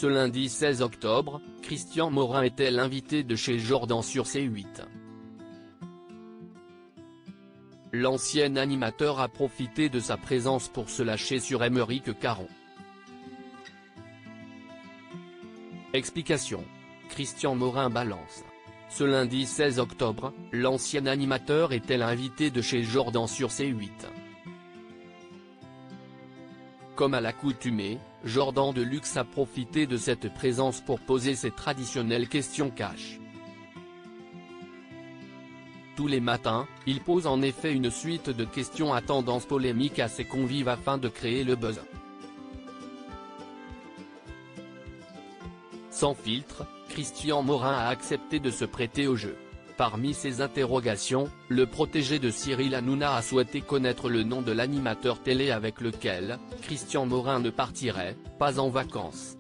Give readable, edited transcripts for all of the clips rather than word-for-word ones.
Ce lundi 16 octobre, Christian Morin était l'invité de chez Jordan sur C8. L'ancien animateur a profité de sa présence pour se lâcher sur Aymeric Caron. Explication. Christian Morin balance. Ce lundi 16 octobre, l'ancien animateur était l'invité de chez Jordan sur C8. Comme à l'accoutumée, Jordan Deluxe a profité de cette présence pour poser ses traditionnelles questions cash. Tous les matins, il pose en effet une suite de questions à tendance polémique à ses convives afin de créer le buzz. Sans filtre, Christian Morin a accepté de se prêter au jeu. Parmi ses interrogations, le protégé de Cyril Hanouna a souhaité connaître le nom de l'animateur télé avec lequel Christian Morin ne partirait pas en vacances.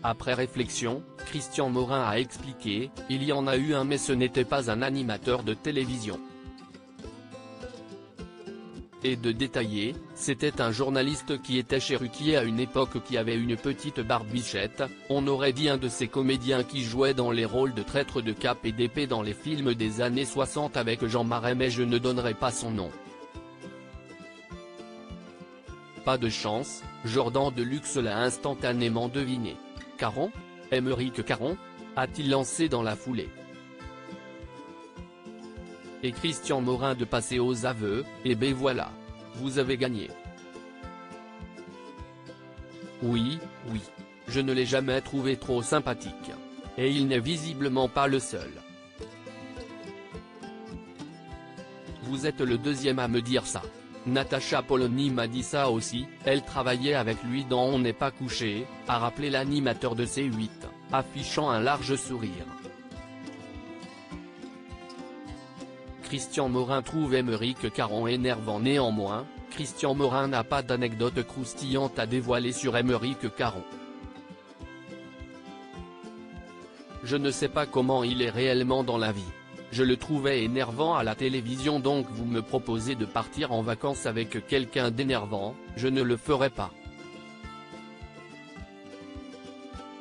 Après réflexion, Christian Morin a expliqué « Il y en a eu un mais ce n'était pas un animateur de télévision ». Et de détailler, c'était un journaliste qui était chez Ruquier à une époque qui avait une petite barbichette, on aurait dit un de ces comédiens qui jouaient dans les rôles de traître de cape et d'épée dans les films des années 60 avec Jean Marais mais je ne donnerai pas son nom. Pas de chance, Jordan Deluxe l'a instantanément deviné. Caron ? Aymeric Caron ? A-t-il lancé dans la foulée. Et Christian Morin de passer aux aveux, et ben voilà. Vous avez gagné. Oui, je ne l'ai jamais trouvé trop sympathique. Et il n'est visiblement pas le seul. Vous êtes le deuxième à me dire ça. Natacha Polony m'a dit ça aussi, elle travaillait avec lui dans On n'est pas couché, a rappelé l'animateur de C8, affichant un large sourire. Christian Morin trouve Aymeric Caron énervant. Néanmoins, Christian Morin n'a pas d'anecdote croustillante à dévoiler sur Aymeric Caron. Je ne sais pas comment il est réellement dans la vie. Je le trouvais énervant à la télévision donc vous me proposez de partir en vacances avec quelqu'un d'énervant, je ne le ferai pas.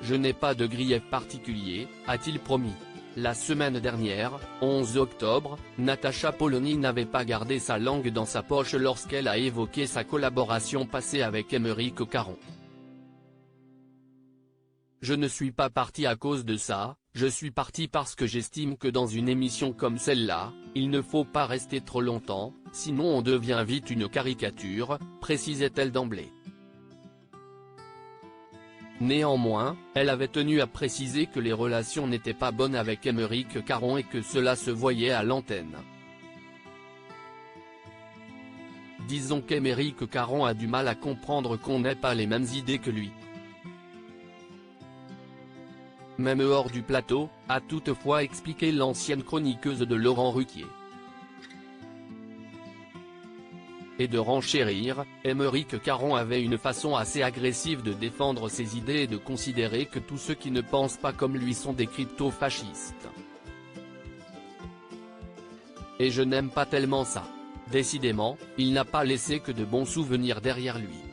Je n'ai pas de grief particulier, a-t-il promis. La semaine dernière, 11 octobre, Natacha Polony n'avait pas gardé sa langue dans sa poche lorsqu'elle a évoqué sa collaboration passée avec Aymeric Caron. Je ne suis pas parti à cause de ça, je suis parti parce que j'estime que dans une émission comme celle-là, il ne faut pas rester trop longtemps, sinon on devient vite une caricature, précisait-elle d'emblée. Néanmoins, elle avait tenu à préciser que les relations n'étaient pas bonnes avec Aymeric Caron et que cela se voyait à l'antenne. Disons qu'Aymeric Caron a du mal à comprendre qu'on n'ait pas les mêmes idées que lui. Même hors du plateau, a toutefois expliqué l'ancienne chroniqueuse de Laurent Ruquier. Et de renchérir, Aymeric Caron avait une façon assez agressive de défendre ses idées et de considérer que tous ceux qui ne pensent pas comme lui sont des crypto-fascistes. Et je n'aime pas tellement ça. Décidément, il n'a pas laissé que de bons souvenirs derrière lui.